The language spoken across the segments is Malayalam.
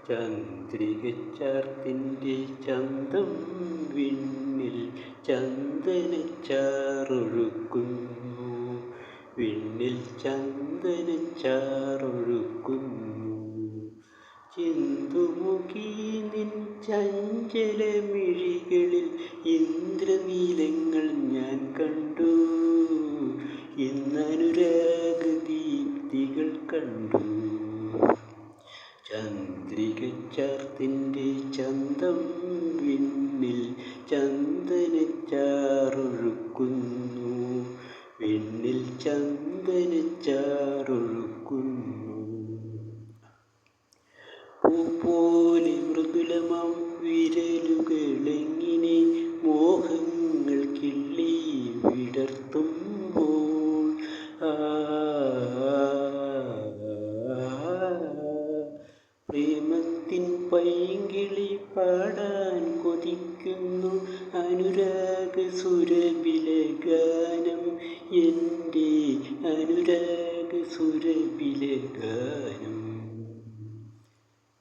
ചന്ദ്രികച്ചാർത്തിൻ്റെ ചന്തം വിണ്ണിൽ ചന്ദനച്ചാറൊഴുക്കുന്നു, വിണ്ണിൽ ചന്ദനച്ചാറൊഴുക്കുന്നു. ചിന്തുമുഖി നിൻ ചഞ്ചലമിഴികളിൽ ഇന്ദ്രനീലങ്ങൾ ഞാൻ കണ്ടു, ഇന്നനുരാഗദീപ്തികൾ കണ്ടു. ചന്ദ്രികച്ചാർത്തിൻ്റെ ചന്തം വിണ്ണിൽ ചന്ദനച്ചാറൊഴുക്കുന്നു, വിണ്ണിൽ ചന്ദനച്ചാറൊഴുക്കുന്നു. പൂപോലെ മൃദുലമാം വിരലുകളെങ്ങിനെ മോഹങ്ങൾ കിള്ളി വിടർത്തുമ്പോൾ, പ്രേമത്തിൻ പൈങ്കിളി പാടാൻ കൊതിക്കുന്നു അനുരാഗസുരഭിലഗാനം, എൻ്റെ അനുരാഗസുരഭിലഗാനം.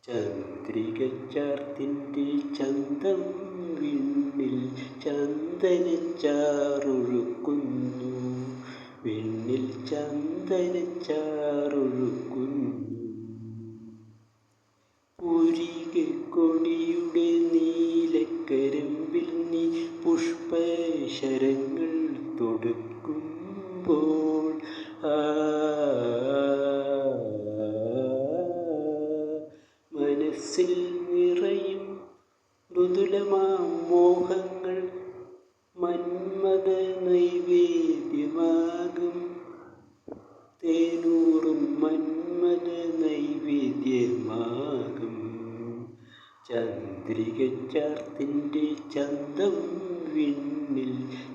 ചന്ദ്രികച്ചാർത്തിൻ്റെ ചന്തം വിണ്ണിൽ ചന്ദനച്ചാറൊഴുക്കുന്നു, വിണ്ണിൽ ചന്ദനച്ചാറൊഴുക്കുന്നു. പുരികക്കൊടിയുടെ നീലക്കരമ്പിൽ നീ പുഷ്പശരങ്ങൾ തൊടുക്കുമ്പോൾ, മനസ്സിൽ നിറയും മൃദുലമാം മോഹങ്ങൾ മന്മഥ നൈവേദ്യമാകും, തേനൂറും മന്മഥ നൈവേദ്യമാകും. ചന്ദ്രികച്ചാർത്തിൻ്റെ ചന്തം വിണ്ണിൽ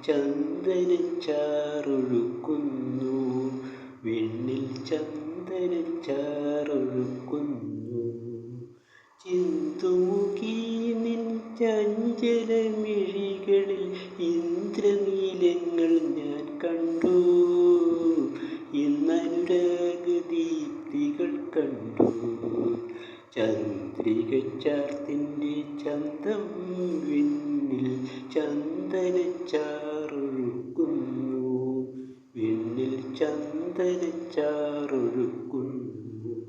ചന്ദനച്ചാറൊഴുക്കുന്നു, വിണ്ണിൽ ചന്ദനച്ചാറൊഴുക്കുന്നു. ചിന്തുമുഖി നിൻ ചഞ്ചലമിഴികളിൽ ഇന്ദ്രനീലങ്ങൾ ഞാൻ കണ്ടു, ഇന്നനുരാഗദീപ്തികൾ കണ്ടു. ചന്ദ്രികച്ചാർത്തിൻ്റെ ചന്തം വിണ്ണിൽ ചന്ദനച്ചാറൊഴുക്കുന്നു, വിണ്ണിൽ ചന്ദനച്ചാറൊഴുക്കുന്നു.